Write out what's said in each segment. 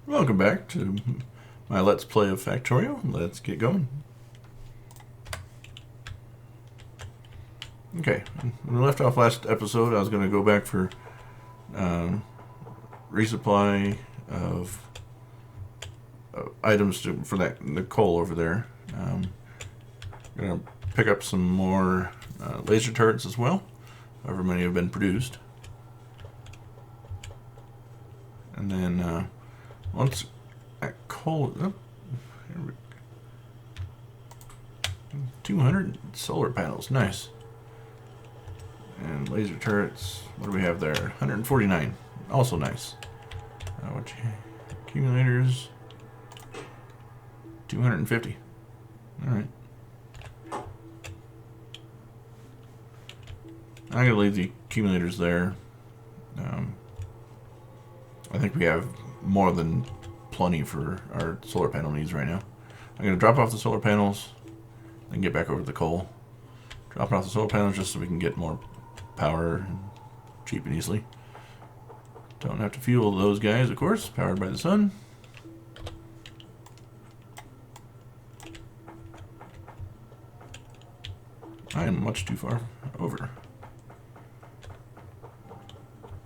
Welcome back to my Let's Play of Factorio. Let's get going. Okay, when we left off last episode, I was going to go back for resupply of items for the coal over there. Going to pick up some more laser turrets as well, however many have been produced. And then once that coal, 200 solar panels, nice. And laser turrets, what do we have there? 149, also nice. Accumulators, 250. All right. I'm gonna leave the accumulators there. I think we have more than plenty for our solar panel needs right now. I'm going to drop off the solar panels, then get back over to the coal. Dropping off the solar panels just so we can get more power cheap and easily. Don't have to fuel those guys, of course, powered by the sun. I am much too far over.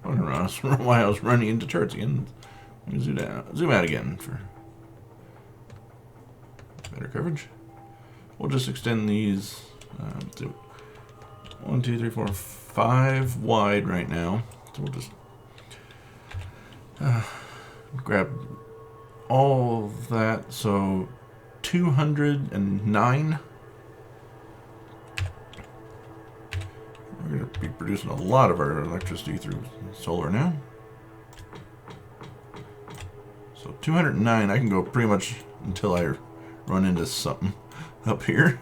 I don't know why I was running into turrets again. Let me zoom out again for better coverage. We'll just extend these to 1, 2, 3, 4, 5 wide right now. So we'll just grab all of that. So 209. We're going to be producing a lot of our electricity through solar now. So 209, I can go pretty much until I run into something up here.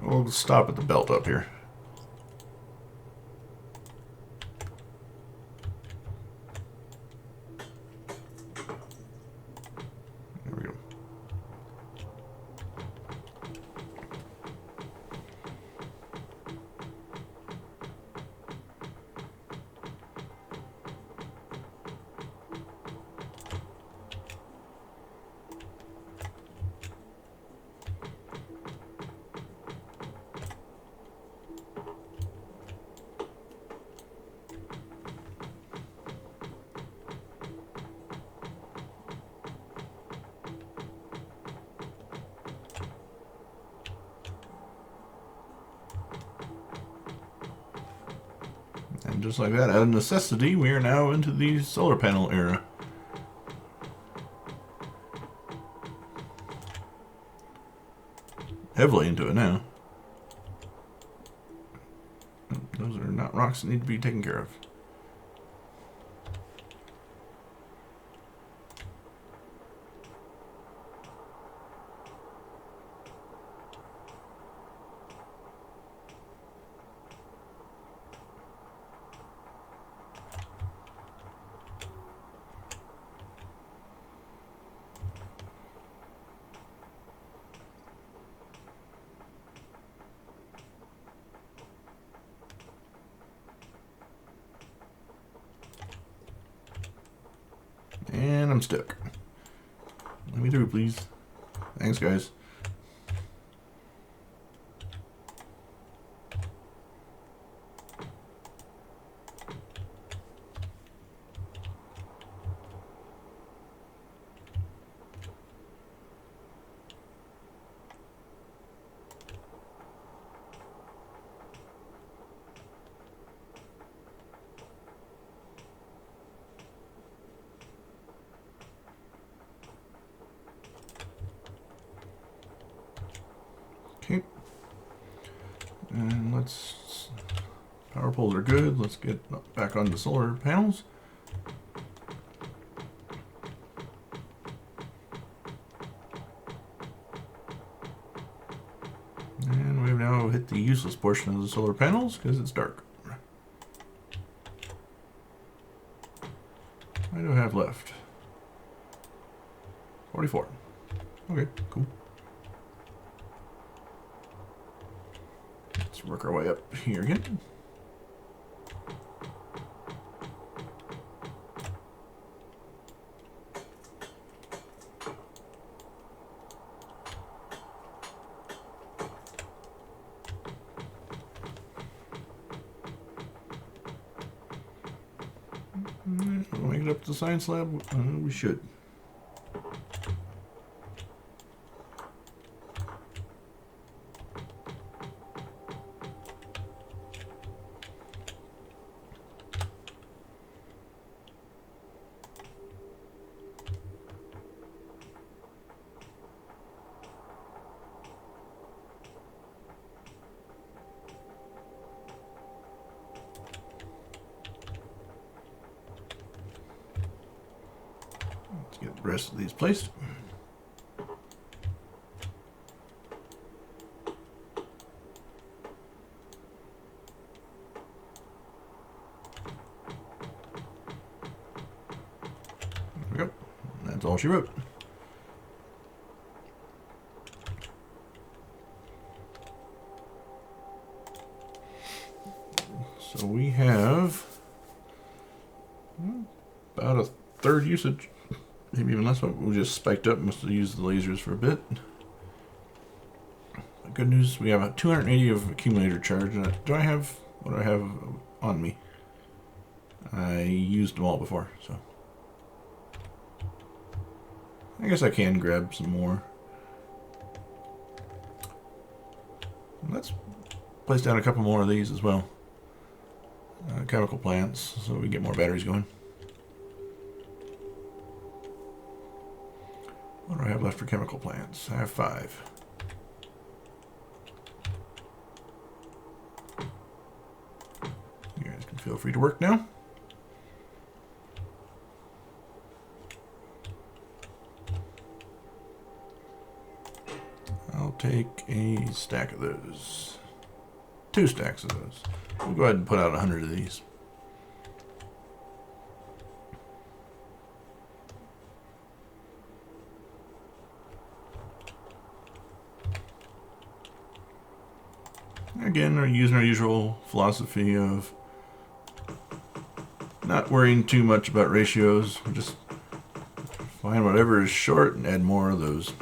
We'll stop at the belt up here. There we go. And just like that, out of necessity, we are now into the solar panel era. Heavily into it now. Those are not rocks that need to be taken care of. And I'm stuck. Let me through, please. Thanks, guys. Okay. And let's... Power poles are good. Let's get back on the solar panels. And we've now hit the useless portion of the solar panels because it's dark. What do I have left? 44. Okay, cool. Let's Let's work our way up here again. We'll make it up to the science lab. We should. Let's get the rest of these placed. There we go. That's all she wrote. So we have about a third usage. Maybe even less, but we just spiked up. Must have used the lasers for a bit. Good news, we have a 280 of accumulator charge. What do I have on me? I used them all before, so I guess I can grab some more. Let's place down a couple more of these as well. Chemical plants, so we get more batteries going. What do I have left for chemical plants? I have 5. You guys can feel free to work now. I'll take a stack of those. 2 stacks of those. We'll go ahead and put out 100 of these. Again, we're using our usual philosophy of not worrying too much about ratios. Just find whatever is short and add more of those.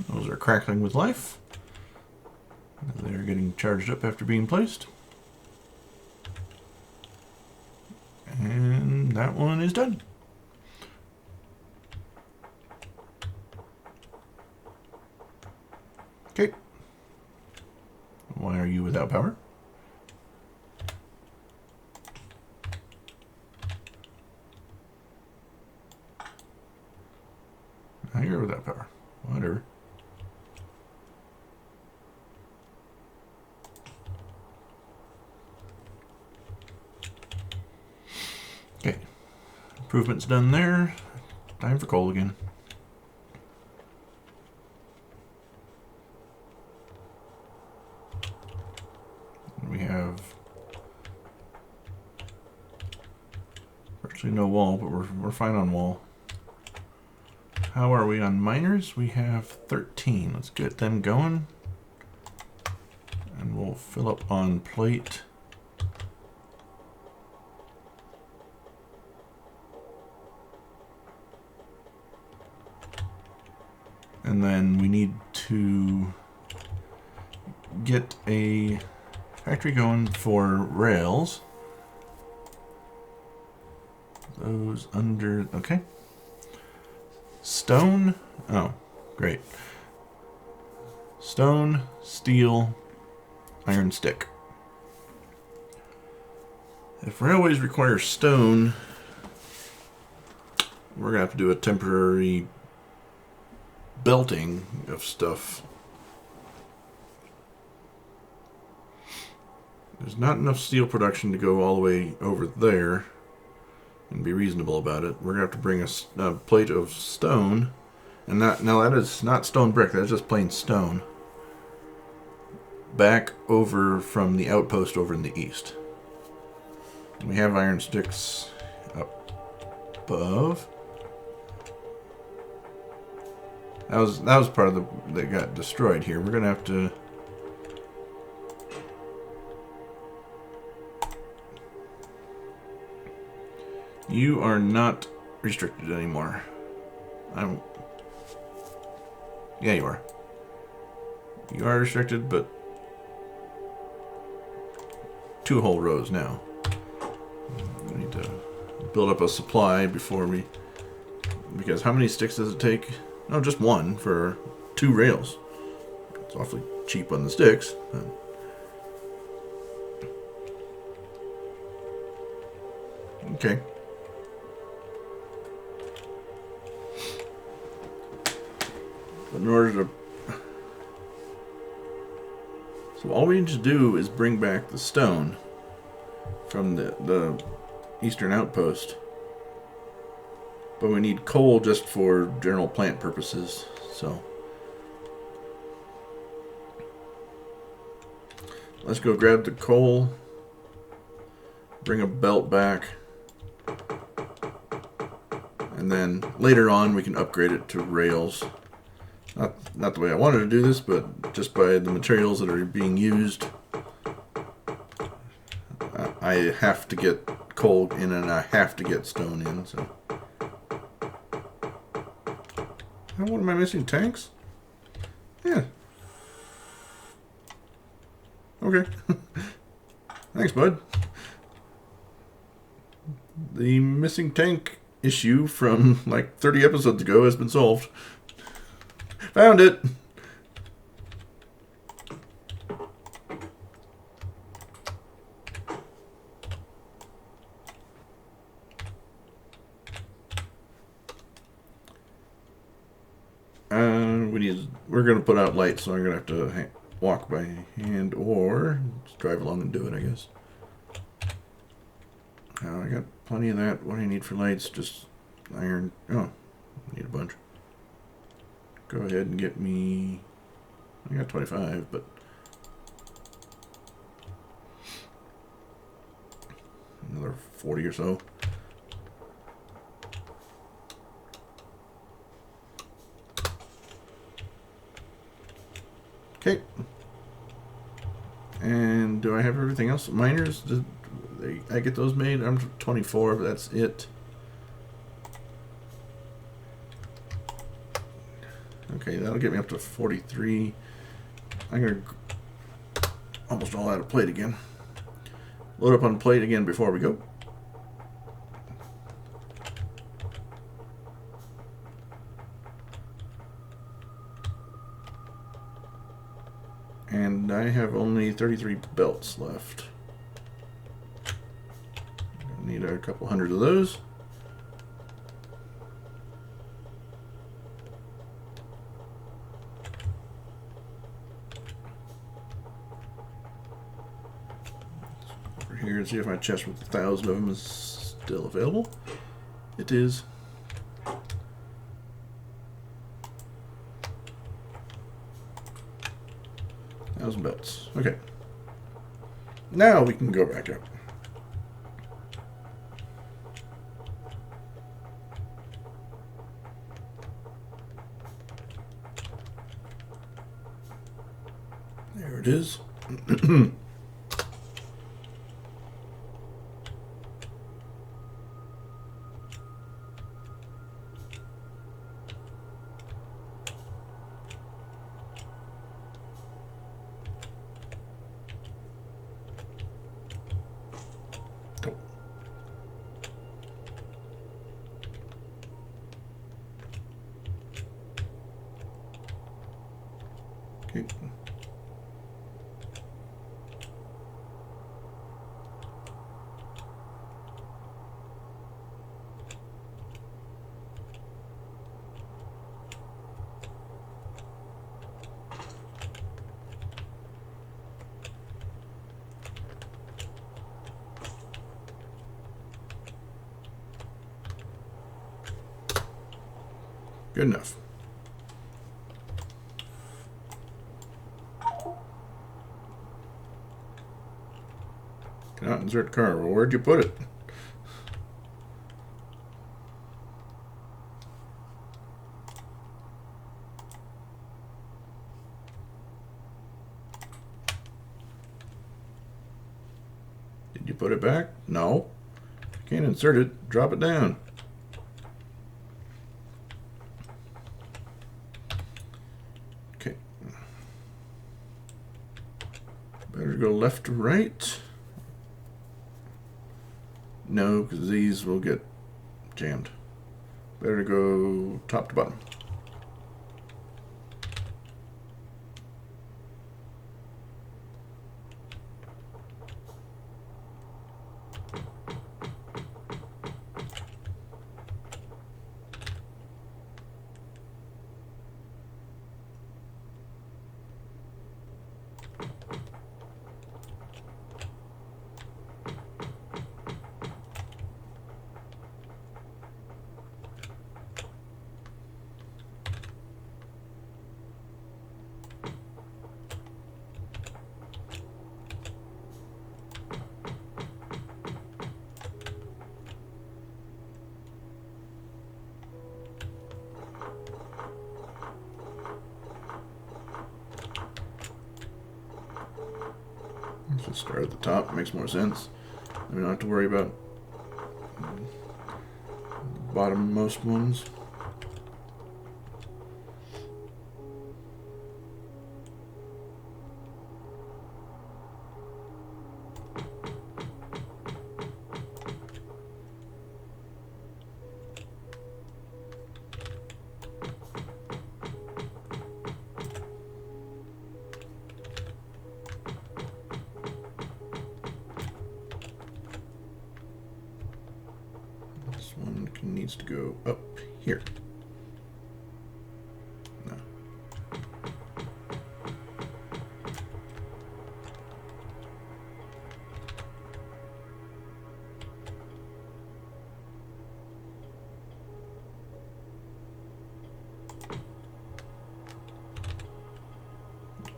Those are crackling with life. They're getting charged up after being placed. And that one is done. Okay. Why are you without power? Now you're without power. Whatever. Okay, improvements done there. Time for coal again. We have virtually no wall, but we're fine on wall. How are we on miners? We have 13. Let's get them going. And we'll fill up on plate. And then we need to get a factory going for rails. Those under, okay. Stone, oh, great. Stone, steel, iron stick. If railways require stone, we're going to have to do a temporary belting of stuff. There's not enough steel production to go all the way over there and be reasonable about it. We're going to have to bring a plate of stone. And that is not stone brick. That's just plain stone. Back over from the outpost over in the east. We have iron sticks up above. That was part of that got destroyed here. We're gonna have to. You are not restricted anymore. Yeah, you are. You are restricted, but 2 whole rows now. We need to build up a supply before we... Because how many sticks does it take? No, just 1 for 2 rails. It's awfully cheap on the sticks. Okay. But in order to... So all we need to do is bring back the stone from the eastern outpost. But we need coal just for general plant purposes, so... Let's go grab the coal, bring a belt back, and then later on we can upgrade it to rails. Not the way I wanted to do this, but just by the materials that are being used, I have to get coal in and I have to get stone in, so... What am I missing? Tanks? Yeah. Okay. Thanks, bud. The missing tank issue from like 30 episodes ago has been solved. Found it! We're going to put out lights, so I'm going to have to walk by hand or just drive along and do it, I guess. I got plenty of that. What do I need for lights? Just iron. Oh, I need a bunch. Go ahead and get me... I got 25, but... Another 40 or so. Okay. And do I have everything else? Miners, I get those made? I'm 24, but that's it. Okay, that'll get me up to 43. I'm going to almost all out of plate again. Load up on plate again before we go. And I have only 33 belts left. I need a couple hundred of those. Over here and see if my chest with 1,000 of them is still available. It is. Belts. Okay. Now we can go back up. There it is. Okay. Good enough. Cannot insert car. Well, where'd you put it? Did you put it back? No. You can't insert it. Drop it down. Okay. Better go left to right. No, because these will get jammed. Better go top to bottom. Let's start at the top. Makes more sense. We don't have to worry about the bottommost ones. Needs to go up here. No.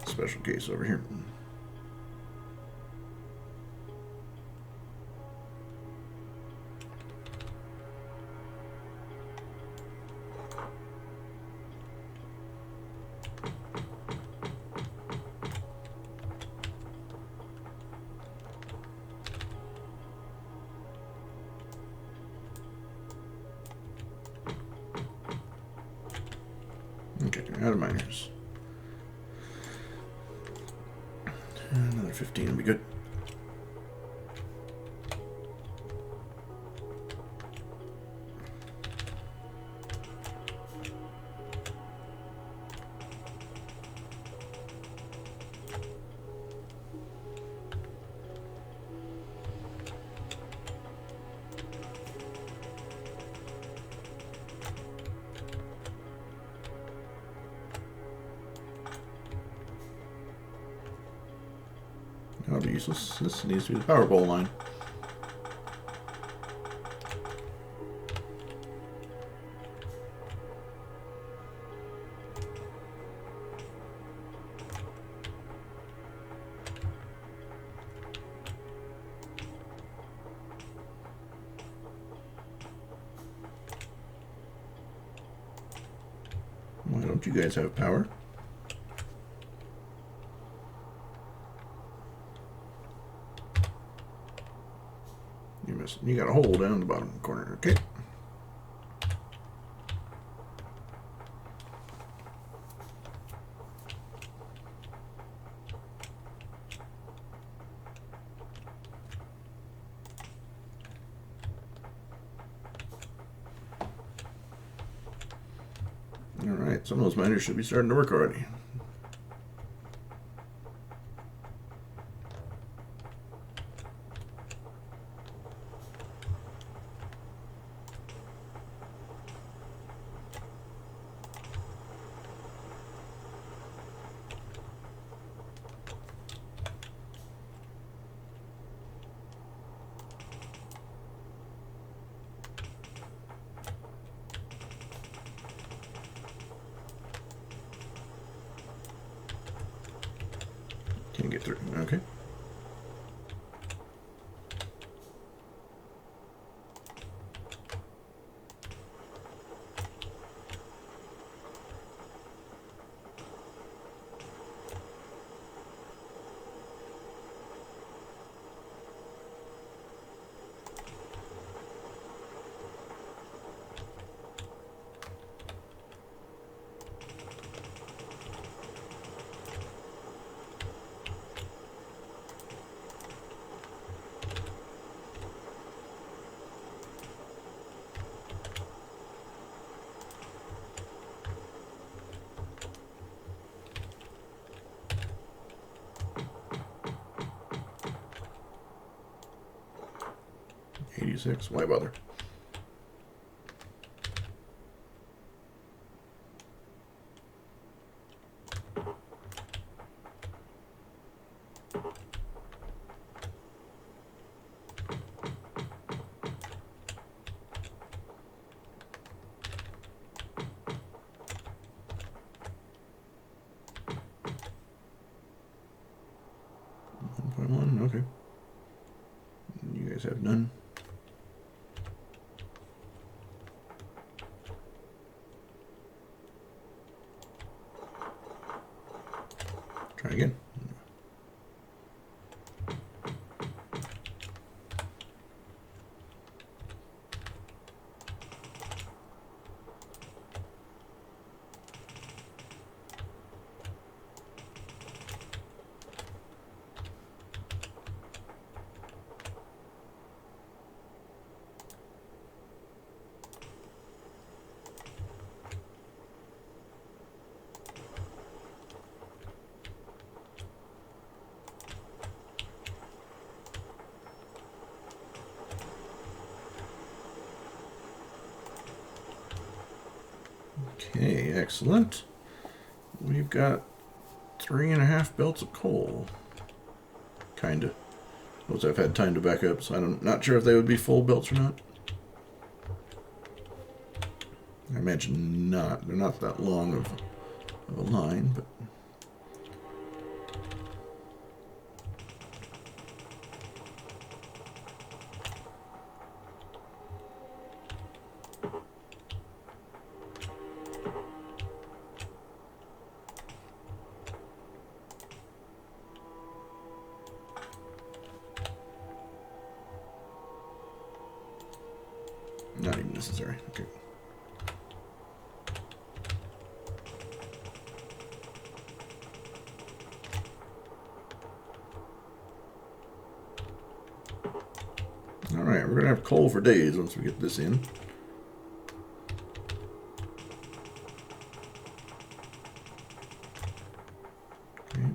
Special case over here. Okay, out of miners. Another 15 would be good. That'll be useless. This needs to be the power pole line. Why don't you guys have power? You got a hole down the bottom corner, okay? Alright, some of those miners should be starting to work already. Can't get through. Okay. $86. Why bother? $1.1. Okay. You guys have none. Try again. Okay, excellent. We've got 3.5 belts of coal. Kinda. Those I've had time to back up, so I'm not sure if they would be full belts or not. I imagine not. They're not that long of a line, but... not even necessary. Okay. Alright, we're going to have coal for days once we get this in. Okay.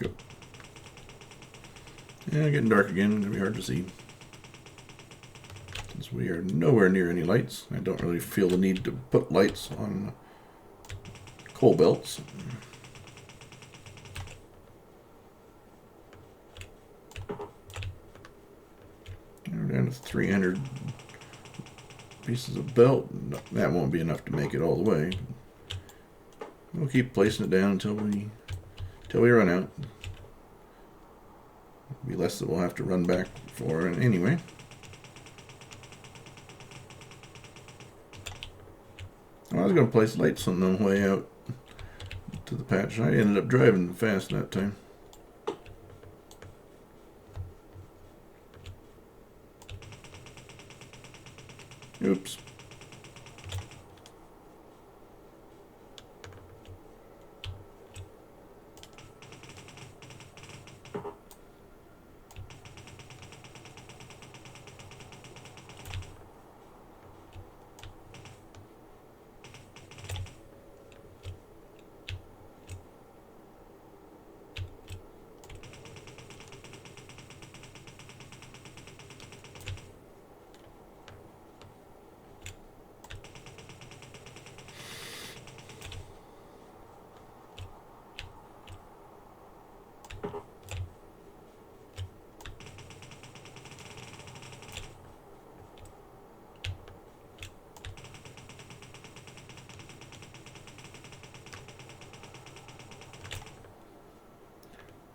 Go. Yeah, getting dark again. Gonna be hard to see. Since we are nowhere near any lights, I don't really feel the need to put lights on coal belts. We're down to 300 pieces of belt. That won't be enough to make it all the way. We'll keep placing it down until we run out. It'll be less that we'll have to run back for anyway. I was going to place lights on the way out to the patch. I ended up driving fast that time. Oops.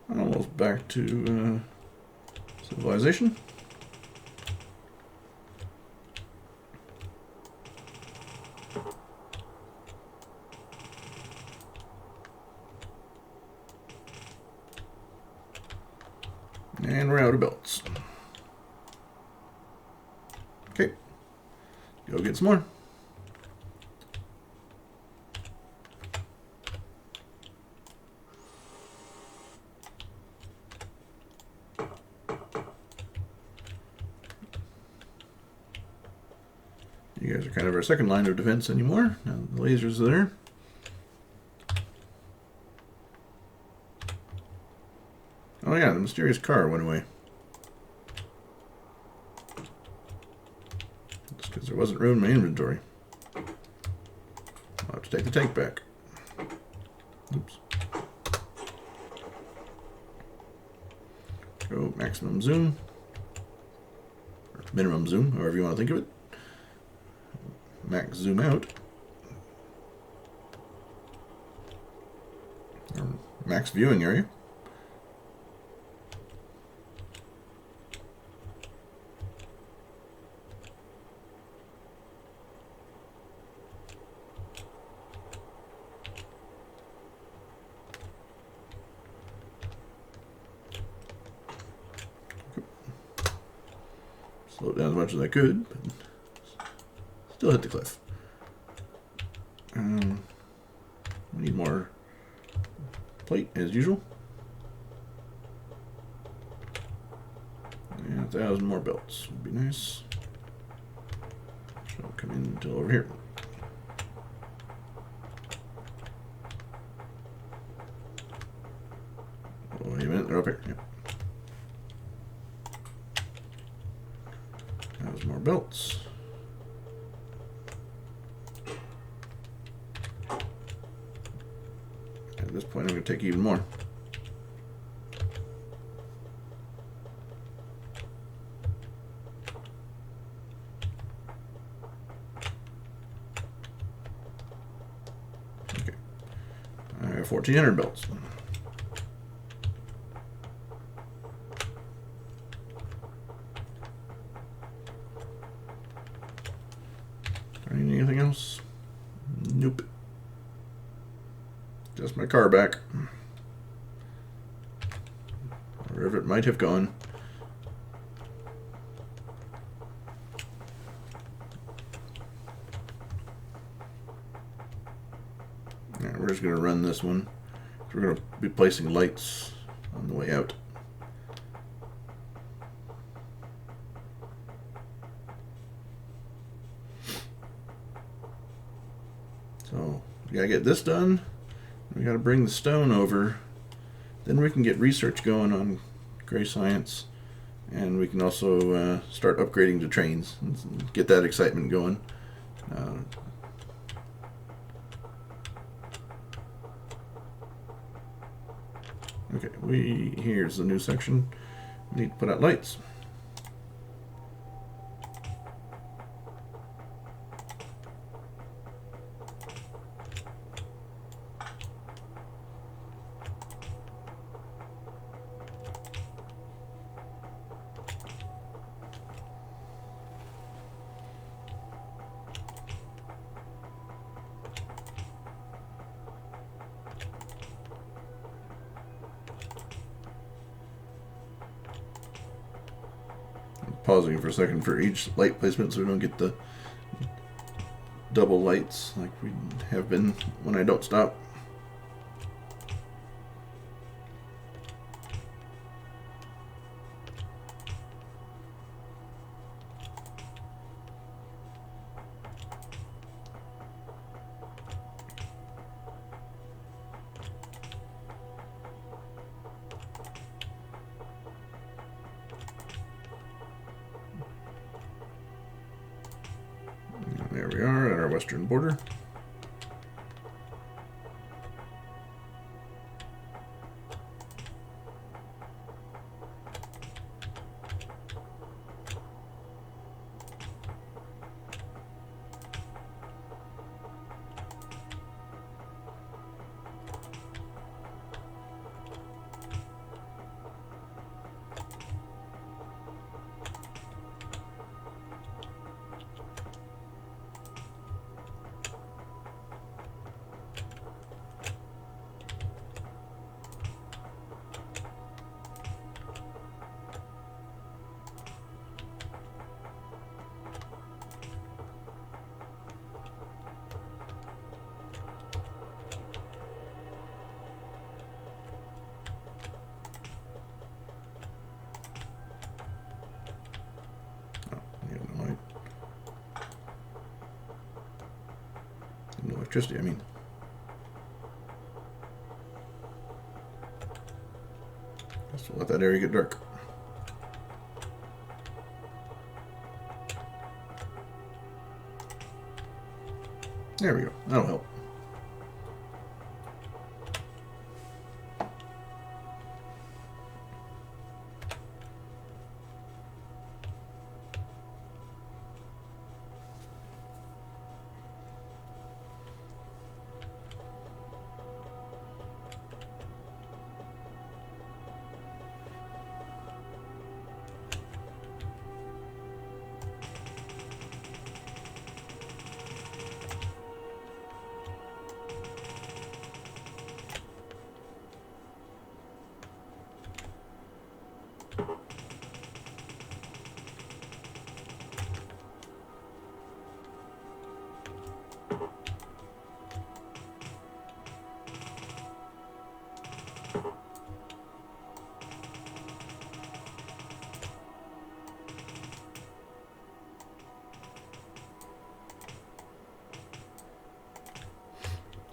Almost back to civilization. And we're out of belts. Okay, go get some more. You guys are kind of our second line of defense anymore. Now the lasers are there. Oh yeah, the mysterious car went away. Just because there wasn't room in my inventory. I'll have to take the tank back. Oops. Go maximum zoom. Or minimum zoom, however you want to think of it. Max zoom out. Or max viewing area. Slow it down as much as I could, but still hit the cliff. We need more plate as usual. And 1,000 more belts would be nice. So I'll come in until over here. Oh, wait a minute, they're up here. Yep. 1,000 more belts. At this point, I'm going to take even more. Okay. I have 1,400 belts. Do I need anything else? Nope. Just my car back. Wherever it might have gone. Alright, we're just going to run this one. We're going to be placing lights on the way out. So, we got to get this done. We got to bring the stone over then we can get research going on gray science, and we can also start upgrading the trains and get that excitement going. Okay, here's the new section. We need to put out lights. Pausing for a second for each light placement so we don't get the double lights like we have been when I don't stop. There we are at our western border. Electricity, I mean. Just let that area get dark. There we go. That'll help.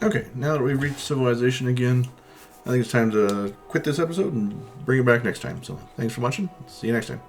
Okay, now that we've reached civilization again, I think it's time to quit this episode and bring it back next time. So thanks for watching. See you next time.